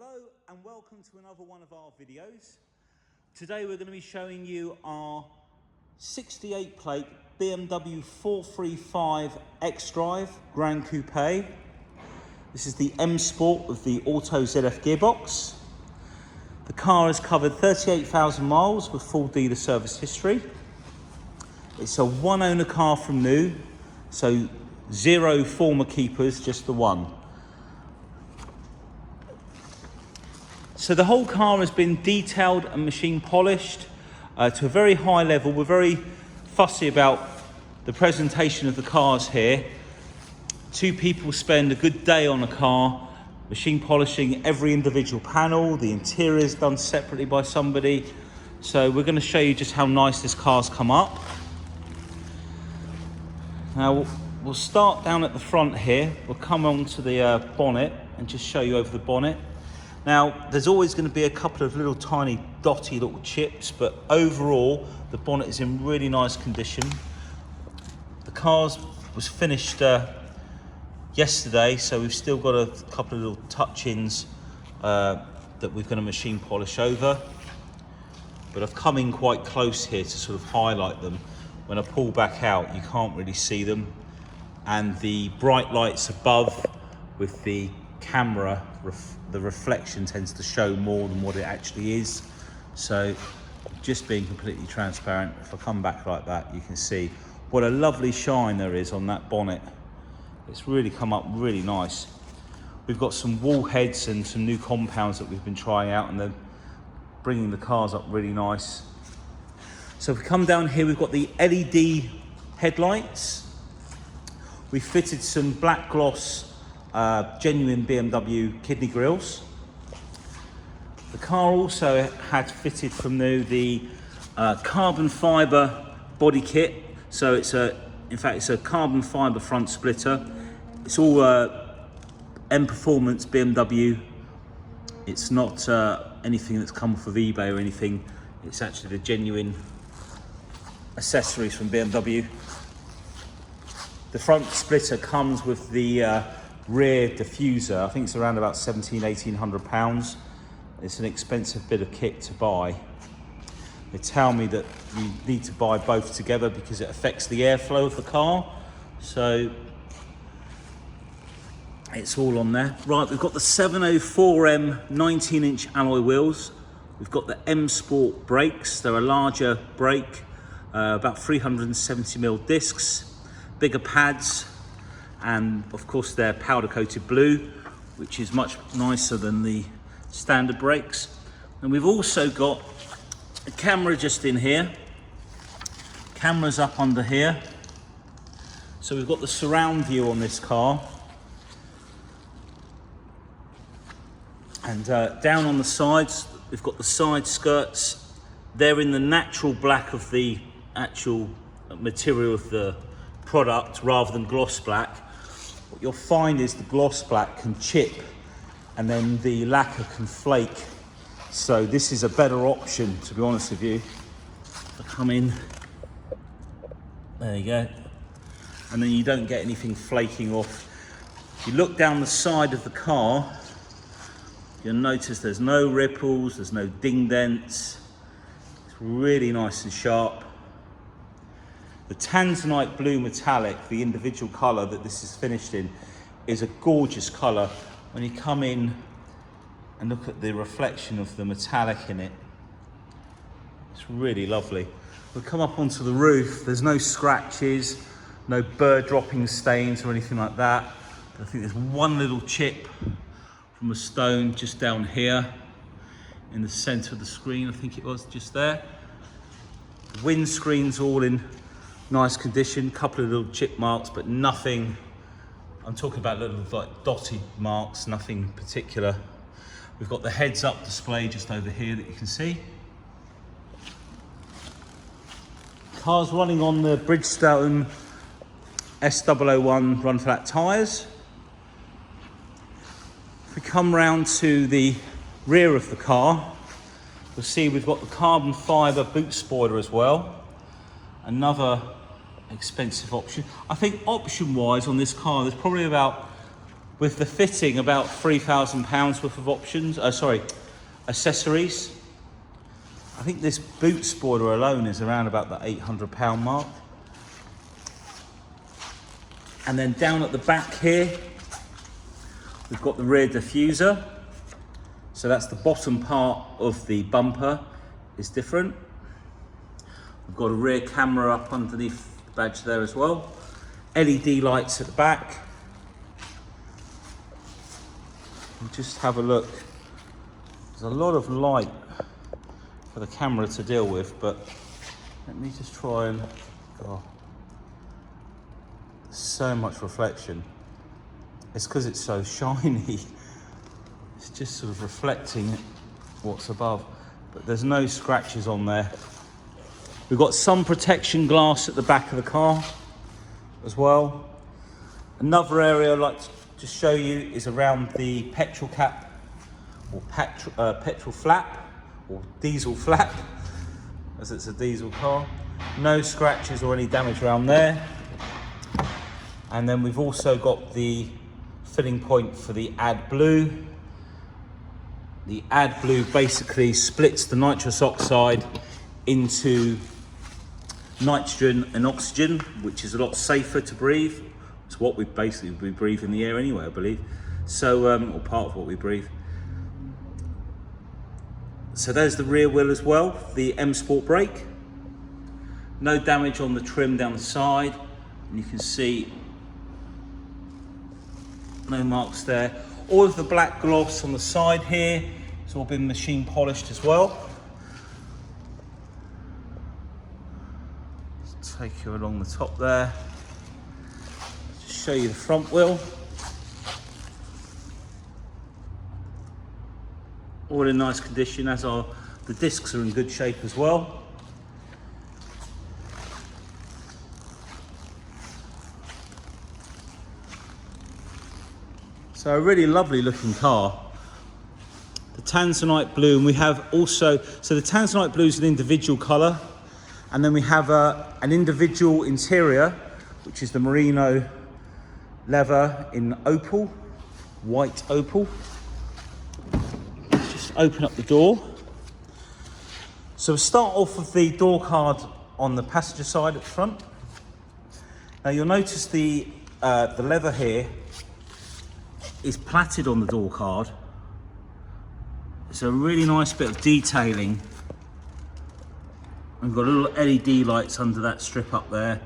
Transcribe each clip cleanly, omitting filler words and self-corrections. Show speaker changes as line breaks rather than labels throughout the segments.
Hello and welcome to another one of our videos. Today we're going to be showing you our 68 plate BMW 435 Xdrive Gran Coupe. This is the M Sport with the Auto ZF gearbox. The car has covered 38,000 miles with full dealer service history. It's a one owner car from new, so zero former keepers, just the one. So the whole car has been detailed and machine polished to a very high level. We're very fussy about the presentation of the cars here. Two people spend a good day on a car, machine polishing every individual panel. The interior is done separately by somebody. So we're going to show you just how nice this car's come up. Now we'll start down at the front here. We'll come on to the bonnet and just show you over the bonnet. Now, there's always going to be a couple of little tiny dotty little chips, but overall, the bonnet is in really nice condition. The car was finished yesterday, so we've still got a couple of little touch-ins that we're going to machine polish over. But I've come in quite close here to sort of highlight them. When I pull back out, you can't really see them. And the bright lights above with the camera, the reflection tends to show more than what it actually is. So just being completely transparent, if I come back like that, you can see what a lovely shine there is on that bonnet. It's really come up really nice. We've got some wall heads and some new compounds that we've been trying out, and they're bringing the cars up really nice. So if we come down here, we've got the LED headlights. We fitted some black gloss genuine BMW kidney grills. The car also had fitted from new the carbon fibre body kit. So in fact it's a carbon fibre front splitter. It's all M Performance BMW. It's not anything that's come off of eBay or anything. It's actually the genuine accessories from BMW. The front splitter comes with the rear diffuser. I think it's around about £1,700–1,800. It's an expensive bit of kit to buy. They tell me that you need to buy both together because it affects the airflow of the car. So it's all on there. Right, we've got the 704M 19-inch alloy wheels. We've got the M Sport brakes. They're a larger brake, about 370mm discs, bigger pads, and of course they're powder coated blue, which is much nicer than the standard brakes. And we've also got a camera just in here. Camera's up under here. So we've got the surround view on this car. And down on the sides, we've got the side skirts. They're in the natural black of the actual material of the product rather than gloss black. What you'll find is the gloss black can chip and then the lacquer can flake. So this is a better option, to be honest with you. If I come in, there you go. And then you don't get anything flaking off. If you look down the side of the car, you'll notice there's no ripples, there's no ding dents. It's really nice and sharp. The tanzanite blue metallic, the individual colour that this is finished in, is a gorgeous colour. When you come in and look at the reflection of the metallic in it, it's really lovely. We'll come up onto the roof. There's no scratches, no bird dropping stains or anything like that. I think there's one little chip from a stone just down here in the centre of the screen. I think it was just there. The windscreen's all in nice condition, couple of little chip marks, but nothing, I'm talking about little like dotted marks, nothing particular. We've got the heads up display just over here that you can see. Car's running on the Bridgestone S001 run flat tyres. If we come round to the rear of the car, you'll see we've got the carbon fibre boot spoiler as well. Another expensive option. I think option wise on this car, there's probably about With the fitting, about £3,000 worth of options, accessories. I think this boot spoiler alone is around about the £800 mark. And then down at the back here, we've got the rear diffuser. So that's the bottom part of the bumper is different. We've got a rear camera up underneath the badge there as well. LED lights at the back. And just have a look. There's a lot of light for the camera to deal with, but let me just try and, oh, so much reflection. It's because it's so shiny. It's just sort of reflecting what's above, but there's no scratches on there. We've got some protection glass at the back of the car as well. Another area I'd like to just show you is around the petrol cap, or petrol flap, or diesel flap, as it's a diesel car. No scratches or any damage around there. And then we've also got the filling point for the AdBlue. The AdBlue basically splits the nitrous oxide into nitrogen and oxygen, which is a lot safer to breathe. It's what we breathe in the air anyway, I believe. So, or part of what we breathe. So there's the rear wheel as well, the M Sport brake. No damage on the trim down the side, and you can see no marks there. All of the black gloss on the side here, it's all been machine polished as well. Just take you along the top there. Just show you the front wheel. All in nice condition, as are the discs, are in good shape as well. So a really lovely looking car. The Tanzanite blue, and we have also, so the Tanzanite blue is an individual colour, and then we have an individual interior, which is the merino leather in opal, white opal. Open up the door. So we'll start off with the door card on the passenger side at the front. Now you'll notice the leather here is plaited on the door card. It's a really nice bit of detailing. We've got little LED lights under that strip up there,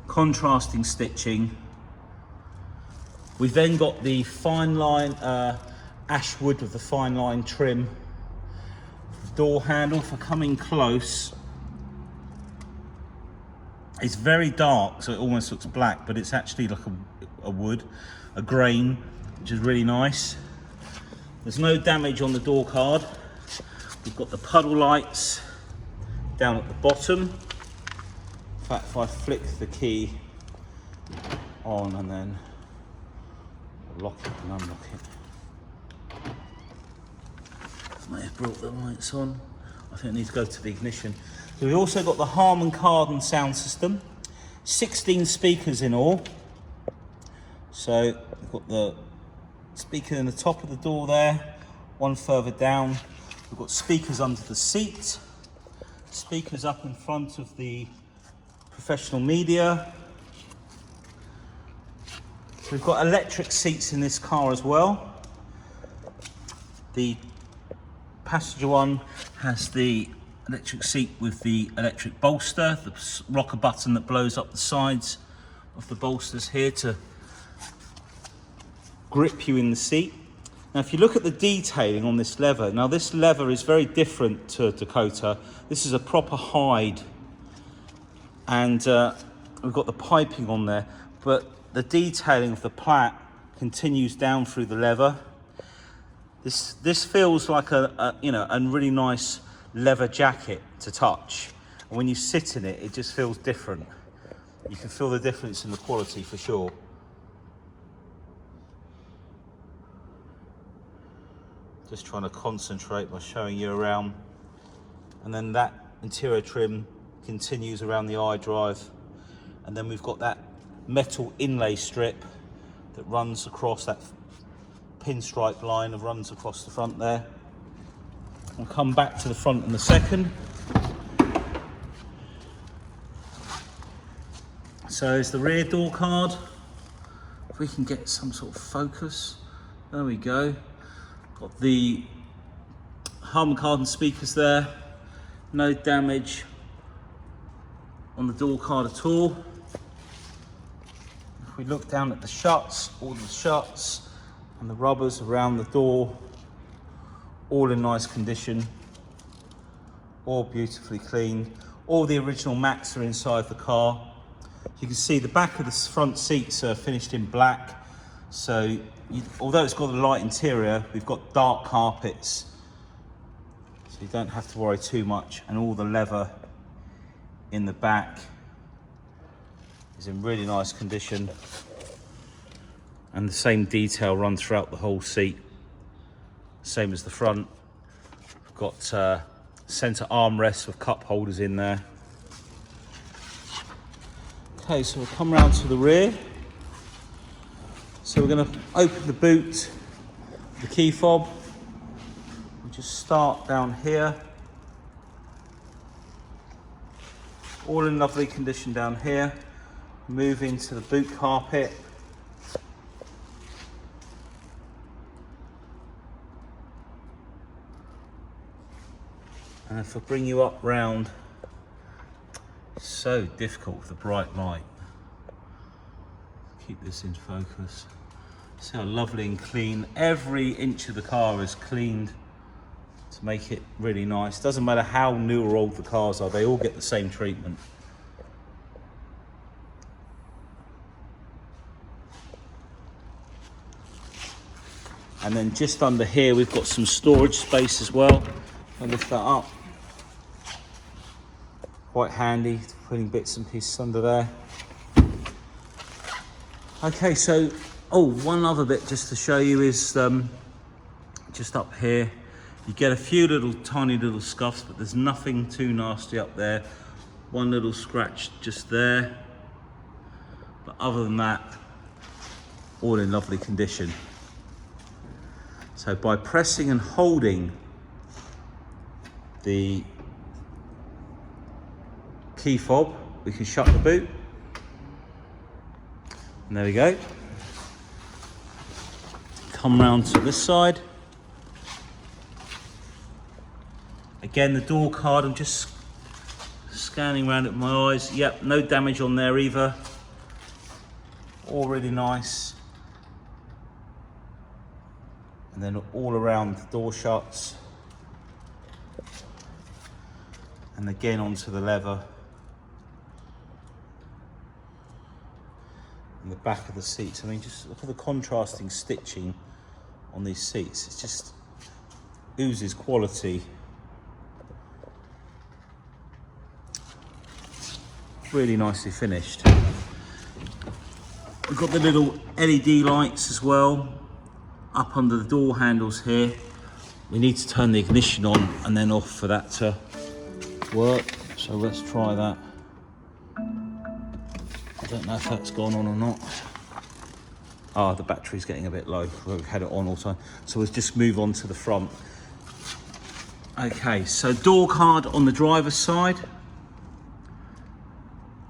contrasting stitching. We've then got the fine line ash wood with the fine line trim. Door handle for coming close. It's very dark, so it almost looks black, but it's actually like a wood, a grain, which is really nice. There's no damage on the door card. We've got the puddle lights down at the bottom. In fact, if I flick the key on and then lock it and unlock it. May have brought the lights on. I think I need to go to the ignition. So we've also got the Harman Kardon sound system. 16 speakers in all. So we've got the speaker in the top of the door there, one further down. We've got speakers under the seat, speakers up in front of the professional media. We've got electric seats in this car as well. The passenger one has the electric seat with the electric bolster, the rocker button that blows up the sides of the bolsters here to grip you in the seat. Now if you look at the detailing on this leather, now this leather is very different to Dakota. This is a proper hide, and we've got the piping on there, but the detailing of the plait continues down through the leather. This feels like a really nice leather jacket to touch. And when you sit in it, it just feels different. You can feel the difference in the quality for sure. Just trying to concentrate by showing you around. And then that interior trim continues around the iDrive. And then we've got that metal inlay strip that runs across that pinstripe line and runs across the front there. I'll come back to the front in a second. So there's the rear door card. If we can get some sort of focus. There we go. Got the Harman Kardon speakers there. No damage on the door card at all. If we look down at the shuts, all the shuts and the rubbers around the door, all in nice condition, all beautifully clean. All the original mats are inside the car. You can see the back of the front seats are finished in black. So although it's got a light interior, we've got dark carpets. So you don't have to worry too much. And all the leather in the back is in really nice condition. And the same detail runs throughout the whole seat. Same as the front. We've got centre armrests with cup holders in there. Okay, so we'll come round to the rear. So we're going to open the boot, the key fob. We'll just start down here. All in lovely condition down here. Move into the boot carpet. And if I bring you up round, it's so difficult with the bright light. Keep this in focus. See how lovely and clean. Every inch of the car is cleaned to make it really nice. Doesn't matter how new or old the cars are, they all get the same treatment. And then just under here, we've got some storage space as well. I'll lift that up. Quite handy, putting bits and pieces under there. Okay, so, one other bit just to show you is just up here. You get a few tiny little scuffs, but there's nothing too nasty up there. One little scratch just there. But other than that, all in lovely condition. So by pressing and holding the key fob, we can shut the boot. And there we go. Come round to this side. Again, the door card, I'm just scanning around it with my eyes. Yep, no damage on there either. All really nice. And then all around the door shuts. And again onto the leather. And the back of the seats. I mean, just look at the contrasting stitching on these seats. It just oozes quality. Really nicely finished. We've got the little LED lights as well up under the door handles here. We need to turn the ignition on and then off for that to work. So let's try that. I don't know if that's gone on or not. Ah, the battery's getting a bit low. We've had it on all the time. So let's just move on to the front. Okay, so door card on the driver's side.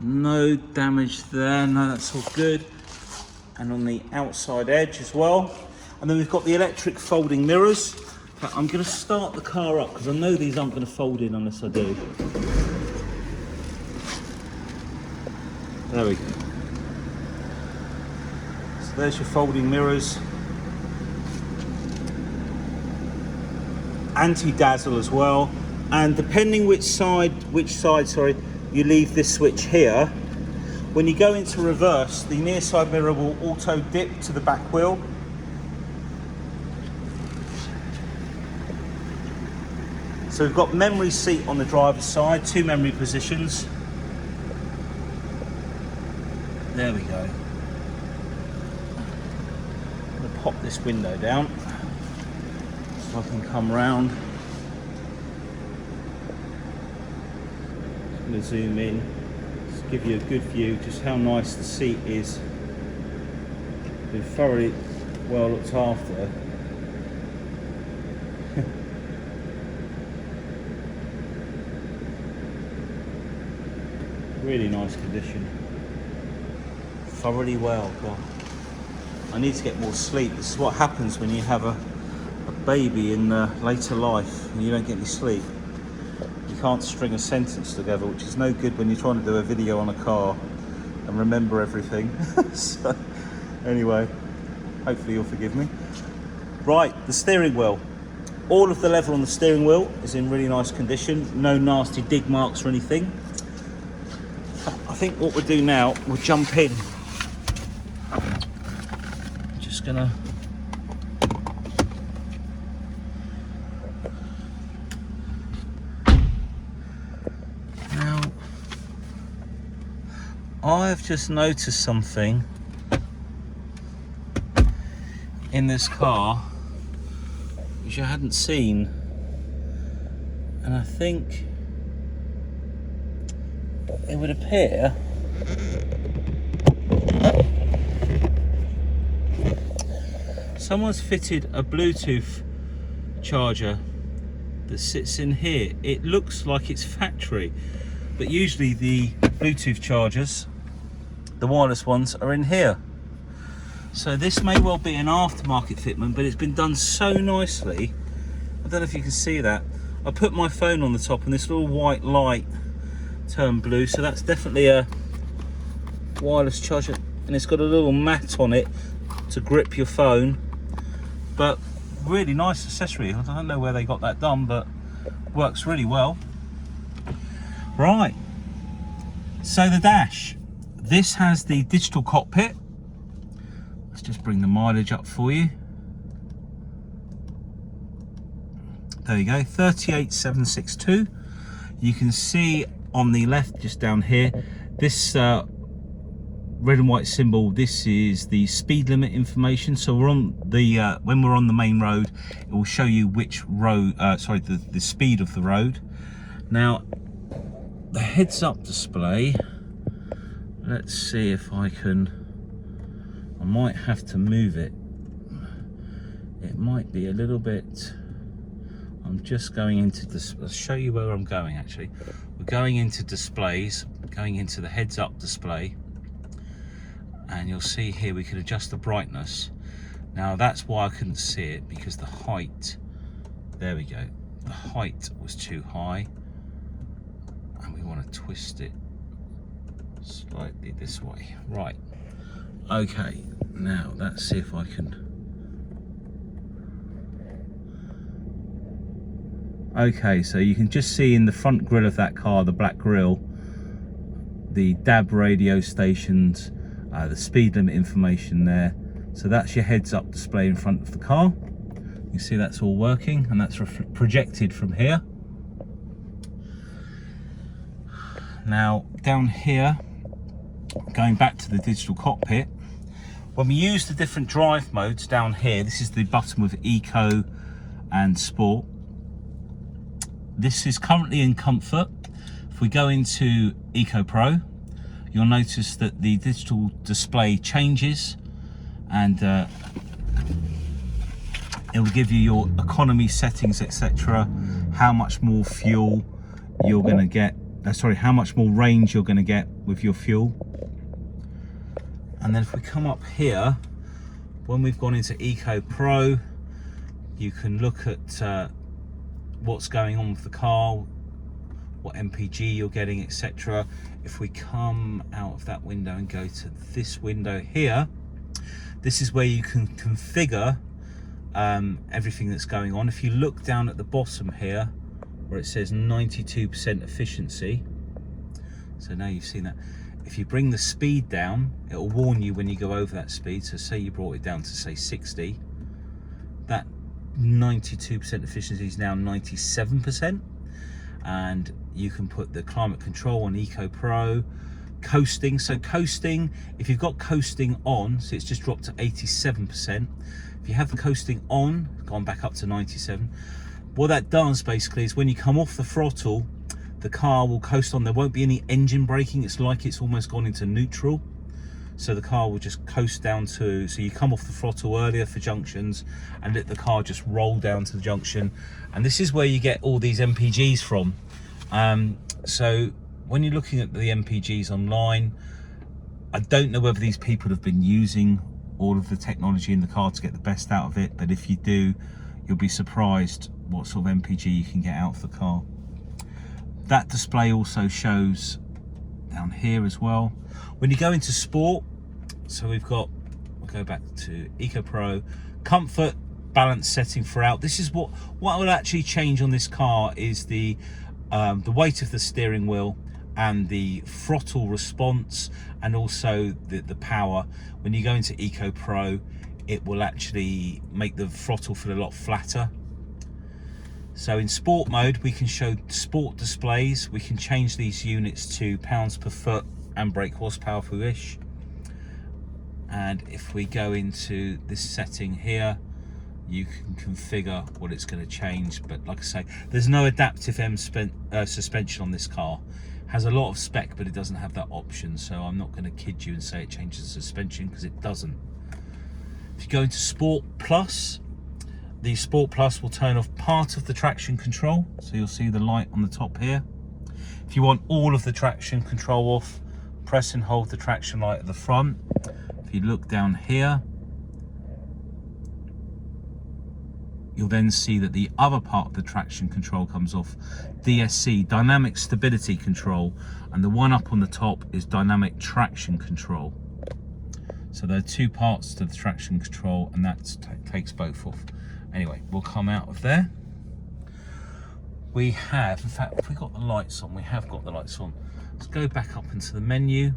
No damage there, no, that's all good. And on the outside edge as well. And then we've got the electric folding mirrors. But I'm going to start the car up because I know these aren't going to fold in unless I do. There we go. So there's your folding mirrors. Anti-dazzle as well. And depending which side, you leave this switch here. When you go into reverse, the near side mirror will auto dip to the back wheel. So we've got memory seat on the driver's side, 2 memory positions. There we go. I'm going to pop this window down so I can come round. I'm going to zoom in, just give you a good view just how nice the seat is. Be thoroughly well looked after. Really nice condition. Thoroughly well. God, I need to get more sleep. This is what happens when you have a baby in later life and you don't get any sleep. You can't string a sentence together, which is no good when you're trying to do a video on a car and remember everything. So anyway, hopefully you'll forgive me. Right, the steering wheel. All of the leather on the steering wheel is in really nice condition. No nasty dig marks or anything. I think what we'll do now, we'll jump in. Just gonna now, I've just noticed something in this car which I hadn't seen, and I think it would appear someone's fitted a Bluetooth charger that sits in here. It looks like it's factory, but usually the Bluetooth chargers, the wireless ones, are in here. So this may well be an aftermarket fitment, but it's been done so nicely. I don't know if you can see that. I put my phone on the top and this little white light turned blue, so that's definitely a wireless charger, and it's got a little mat on it to grip your phone. But really nice accessory. I don't know where they got that done, but works really well. Right, so the dash. This has the digital cockpit. Let's just bring the mileage up for you. There you go, 38,762. You can see on the left, just down here, this red and white symbol, this is the speed limit information. So we're on the when we're on the main road, it will show you which road, the speed of the road. Now the heads up display, let's see if I might have to move it. It might be a little bit, I'm just going into this, I'll show you where I'm going actually. We're going into displays, going into the heads up display, and you'll see here we can adjust the brightness. Now that's why I couldn't see it, because the height, there we go, the height was too high, and we want to twist it slightly this way. Right, okay, now let's see if I can. Okay, so you can just see in the front grille of that car, the black grille, the DAB radio stations, the speed limit information there. So that's your heads up display in front of the car. You see that's all working, and that's projected from here. Now down here, going back to the digital cockpit, when we use the different drive modes down here, this is the button with Eco and Sport. This is currently in Comfort. If we go into Eco Pro, you'll notice that the digital display changes, and it will give you your economy settings, etc. How much more fuel you're going to get, how much more range you're going to get with your fuel. And then if we come up here, when we've gone into Eco Pro, you can look at what's going on with the car, what MPG you're getting, etc. If we come out of that window and go to this window here, this is where you can configure everything that's going on. If you look down at the bottom here where it says 92% efficiency, so now you've seen that. If you bring the speed down, it will warn you when you go over that speed. So say you brought it down to say 60, that 92% efficiency is now 97%. And you can put the climate control on Eco Pro. Coasting, so coasting, if you've got coasting on, so it's just dropped to 87%. If you have the coasting on, gone back up to 97, what that does basically is when you come off the throttle, the car will coast on. There won't be any engine braking. It's like it's almost gone into neutral. so the car will just coast down to, so you come off the throttle earlier for junctions and let the car just roll down to the junction. And this is where you get all these MPGs from. So when you're looking at the MPGs online, I don't know whether these people have been using all of the technology in the car to get the best out of it, but if you do, you'll be surprised what sort of MPG you can get out of the car. That display also shows down here as well. When you go into sport, so we've got, we'll go back to Eco Pro, comfort, balance setting throughout. This is what will actually change on this car is the weight of the steering wheel and the throttle response, and also the power. When you go into Eco Pro, it will actually make the throttle feel a lot flatter. So in sport mode, we can show sport displays. We can change these units to pounds per foot and brake horsepower if we wish. And if we go into this setting here, you can configure what it's going to change. But like I say, there's no adaptive suspension on this car. It has a lot of spec, but it doesn't have that option. So I'm not going to kid you and say it changes the suspension, because it doesn't. If you go into Sport Plus, the Sport Plus will turn off part of the traction control. So you'll see the light on the top here. If you want all of the traction control off, press and hold the traction light at the front. If you look down here, you'll then see that the other part of the traction control comes off. DSC, Dynamic Stability Control, and the one up on the top is Dynamic Traction Control. So there are two parts to the traction control, and that takes both off. Anyway, we'll come out of there. We have, in fact, if we got the lights on, we have got the lights on. Let's go back up into the menu.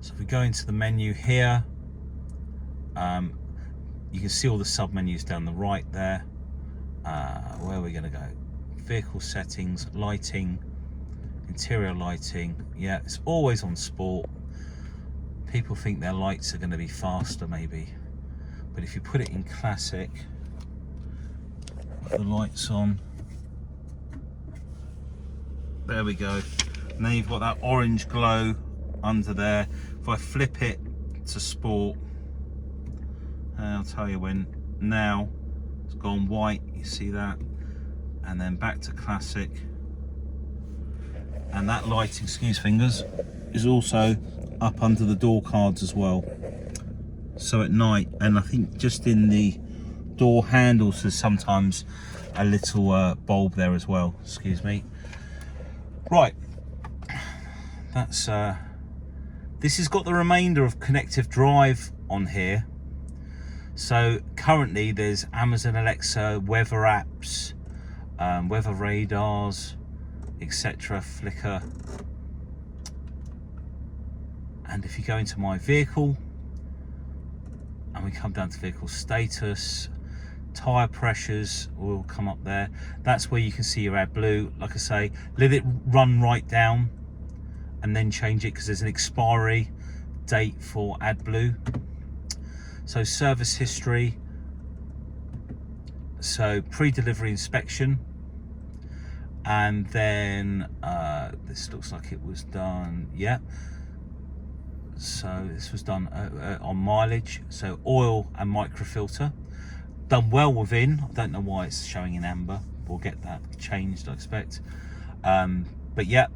So if we go into the menu here, you can see all the sub menus down the right there. Where are we going to go? Vehicle settings, lighting, interior lighting. Yeah, it's always on sport. People think their lights are going to be faster maybe, but if you put it in classic, with the lights on, there we go. Now you've got that orange glow under there. If I flip it to sport, I'll tell you when. Now it's gone white, you see that, and then back to classic, and that lighting, excuse fingers, is also up under the door cards as well. So at night, and I think just in the door handles there's sometimes a little bulb there as well, excuse me. Right, that's this has got the remainder of Connective Drive on here. So currently there's Amazon Alexa, weather apps, weather radars, etc., Flickr. And if you go into my vehicle and we come down to vehicle status, tyre pressures will come up there. That's where you can see your AdBlue. Like I say, let it run right down and then change it, because there's an expiry date for AdBlue. So service history, so pre-delivery inspection, and then this looks like it was done, yeah. So this was done on mileage, so oil and microfilter. Done well within, I don't know why it's showing in amber, we'll get that changed I expect. But yeah,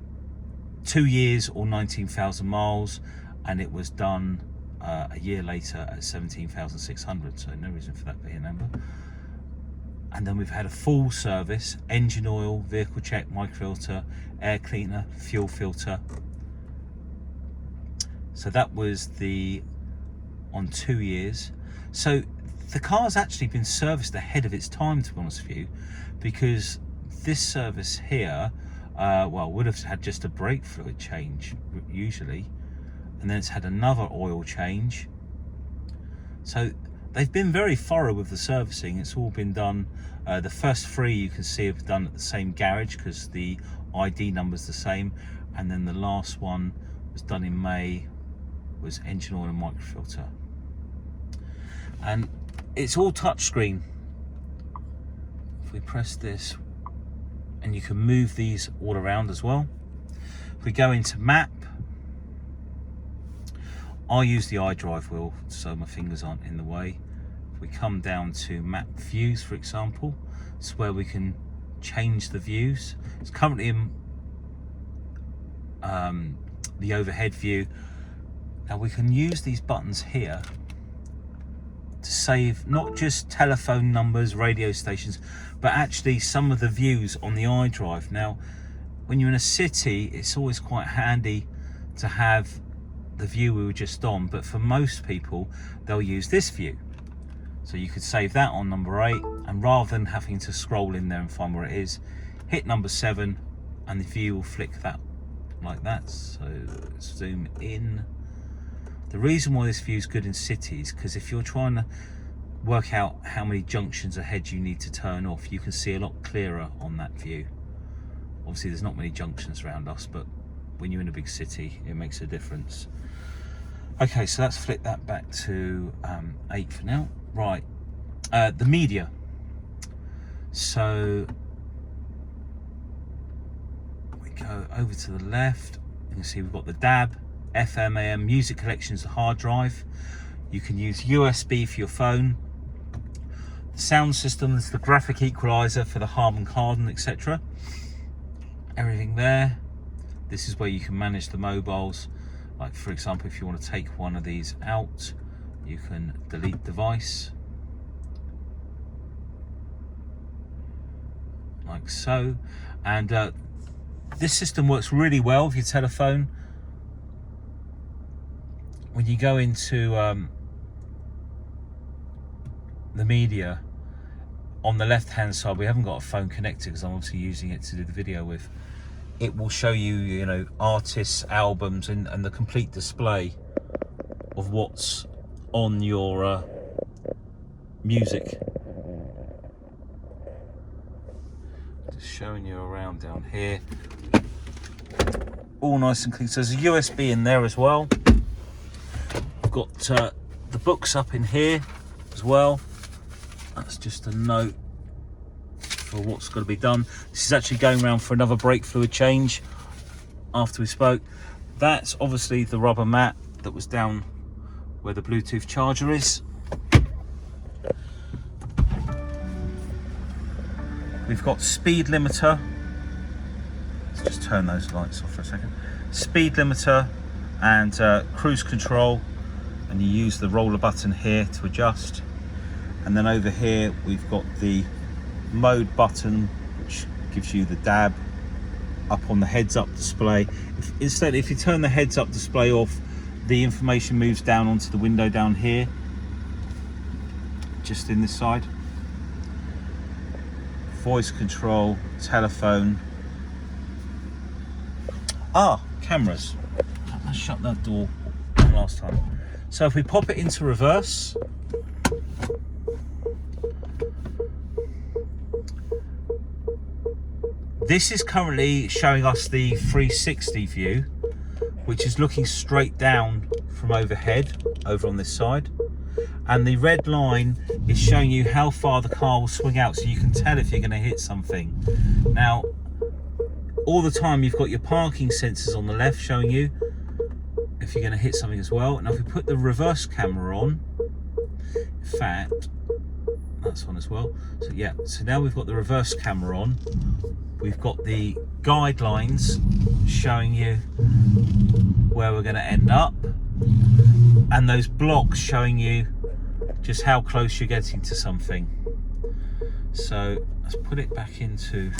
2 years or 19,000 miles, and it was done a year later at 17,600, so no reason for that being an amber. And then we've had a full service, engine oil, vehicle check, microfilter, air cleaner, fuel filter. So that was on 2 years. So the car's actually been serviced ahead of its time, to be honest with you, because this service here, well, would have had just a brake fluid change usually, and then it's had another oil change. So they've been very thorough with the servicing. It's all been done. The first 3 you can see have done at the same garage because the ID number's the same, and then the last one was done in May, was engine oil and microfilter. And it's all touchscreen. If we press this, and you can move these all around as well. If we go into map, I use the iDrive wheel so my fingers aren't in the way. If we come down to map views, for example, it's where we can change the views. It's currently in the overhead view. Now we can use these buttons here to save not just telephone numbers, radio stations, but actually some of the views on the iDrive. Now, when you're in a city, it's always quite handy to have the view we were just on, but for most people, they'll use this view. So you could save that on number 8, and rather than having to scroll in there and find where it is, hit number 7, and the view will flick that like that. So let's zoom in. The reason why this view is good in cities, because if you're trying to work out how many junctions ahead you need to turn off, you can see a lot clearer on that view. Obviously there's not many junctions around us, but when you're in a big city, it makes a difference. Okay, so let's flick that back to 8 for now. Right, the media. So we go over to the left. You can see we've got the DAB, FM, AM, music collections, the hard drive. You can use USB for your phone. The sound system is the graphic equalizer for the Harman Kardon, etc. Everything there. This is where you can manage the mobiles. Like for example, if you want to take one of these out, you can delete device. Like so. And this system works really well with your telephone. When you go into the media, on the left hand side, we haven't got a phone connected because I'm obviously using it to do the video with. It will show you, you know, artists, albums, and the complete display of what's on your music. Just showing you around down here. All nice and clean. So there's a USB in there as well. I've got the books up in here as well. That's just a note for what's got to be done. This is actually going around for another brake fluid change after we spoke. That's obviously the rubber mat that was down where the Bluetooth charger is. We've got speed limiter. Let's just turn those lights off for a second. Speed limiter and cruise control, and you use the roller button here to adjust. And then over here we've got the mode button, which gives you the DAB up on the heads-up display. If you turn the heads-up display off, the information moves down onto the window down here, just in this side. Voice control, telephone. Cameras. I shut that door last time. So if we pop it into reverse, this is currently showing us the 360 view, which is looking straight down from overhead, over on this side. And the red line is showing you how far the car will swing out, so you can tell if you're going to hit something. Now, all the time you've got your parking sensors on the left showing you if you're going to hit something as well. Now if we put the reverse camera on, in fact, that's on as well. So yeah, so now we've got the reverse camera on. We've got the guidelines showing you where we're going to end up, and those blocks showing you just how close you're getting to something. So let's put it back into,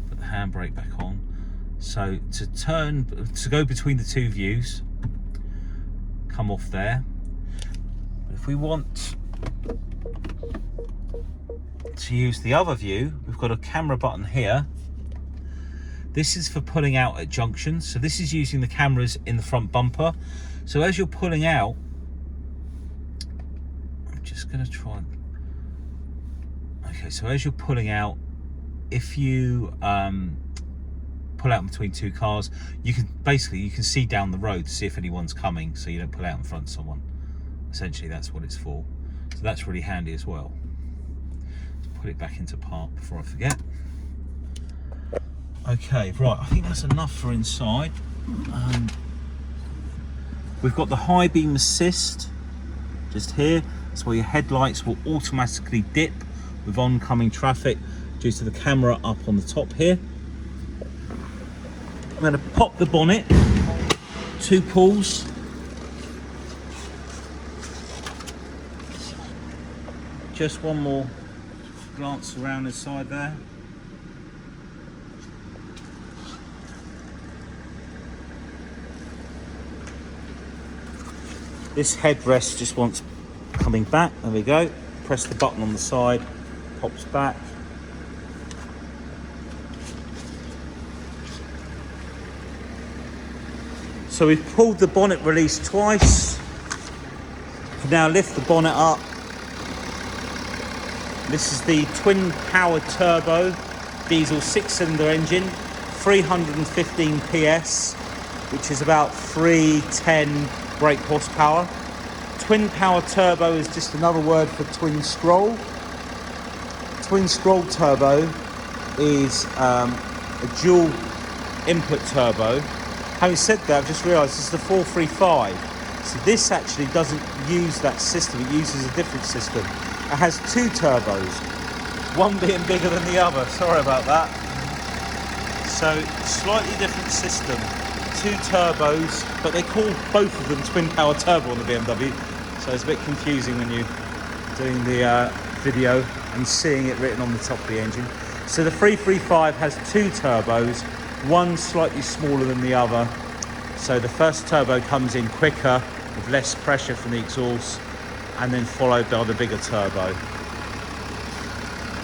put the handbrake back on. So to go between the two views, come off there. If we want to use the other view, we've got a camera button here. This is for pulling out at junctions. So this is using the cameras in the front bumper. So as you're pulling out, I'm just going to try and... Okay, so as you're pulling out, if you pull out between two cars, you can see down the road to see if anyone's coming, so you don't pull out in front of someone. Essentially, that's what it's for. So that's really handy as well. Let's put it back into park before I forget. Okay, right, I think that's enough for inside. We've got the high beam assist just here. That's where your headlights will automatically dip with oncoming traffic due to the camera up on the top here. I'm going to pop the bonnet, 2 pulls. Just one more glance around the side there. This headrest just wants coming back. There we go. Press the button on the side, pops back. So we've pulled the bonnet release twice. You can now lift the bonnet up. This is the twin power turbo diesel 6-cylinder engine, 315 PS, which is about 310 brake horsepower. Twin power turbo is just another word for twin scroll. Twin scroll turbo is a dual input turbo. Having said that, I've just realised this is the 435. So this actually doesn't use that system, it uses a different system. It has 2 turbos, one being bigger than the other, sorry about that. So slightly different system, 2 turbos, but they call both of them twin power turbo on the BMW. So it's a bit confusing when you're doing the video and seeing it written on the top of the engine. So the 335 has 2 turbos, one slightly smaller than the other. So the first turbo comes in quicker with less pressure from the exhaust, and then followed by the bigger turbo.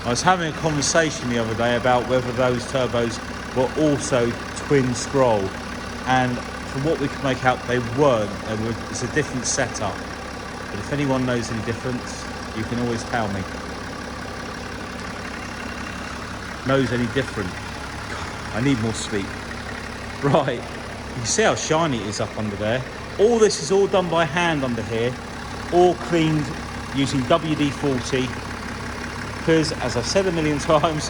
I was having a conversation the other day about whether those turbos were also twin scroll, and from what we could make out, they weren't. It's a different setup. But if anyone knows any difference, you can always tell me. Knows any different? I need more sleep. Right, you can see how shiny it is up under there. All this is all done by hand under here, all cleaned using WD-40, because as I've said a million times,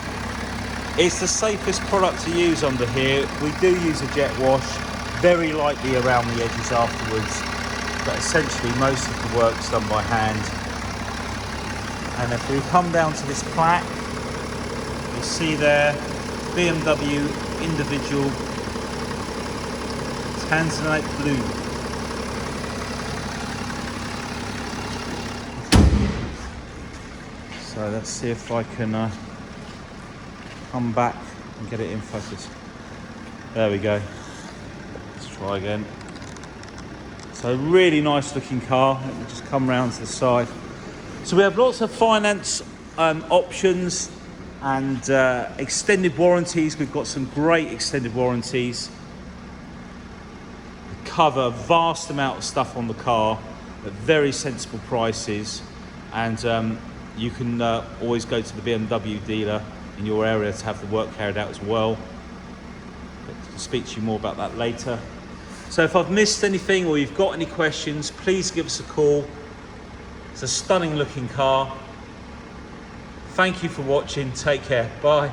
it's the safest product to use under here. We do use a jet wash very lightly around the edges afterwards, but essentially most of the work's done by hand. And if we come down to this plaque, you'll see there BMW individual Tanzanite blue. So let's see if I can come back and get it in focus. There we go. Let's try again. So really nice looking car. Let me just come round to the side. So we have lots of finance options and extended warranties. We've got some great extended warranties. We cover a vast amount of stuff on the car at very sensible prices, and you can always go to the BMW dealer in your area to have the work carried out as well. I'll speak to you more about that later. So if I've missed anything or you've got any questions, please give us a call. It's a stunning looking car. Thank you for watching. Take care. Bye.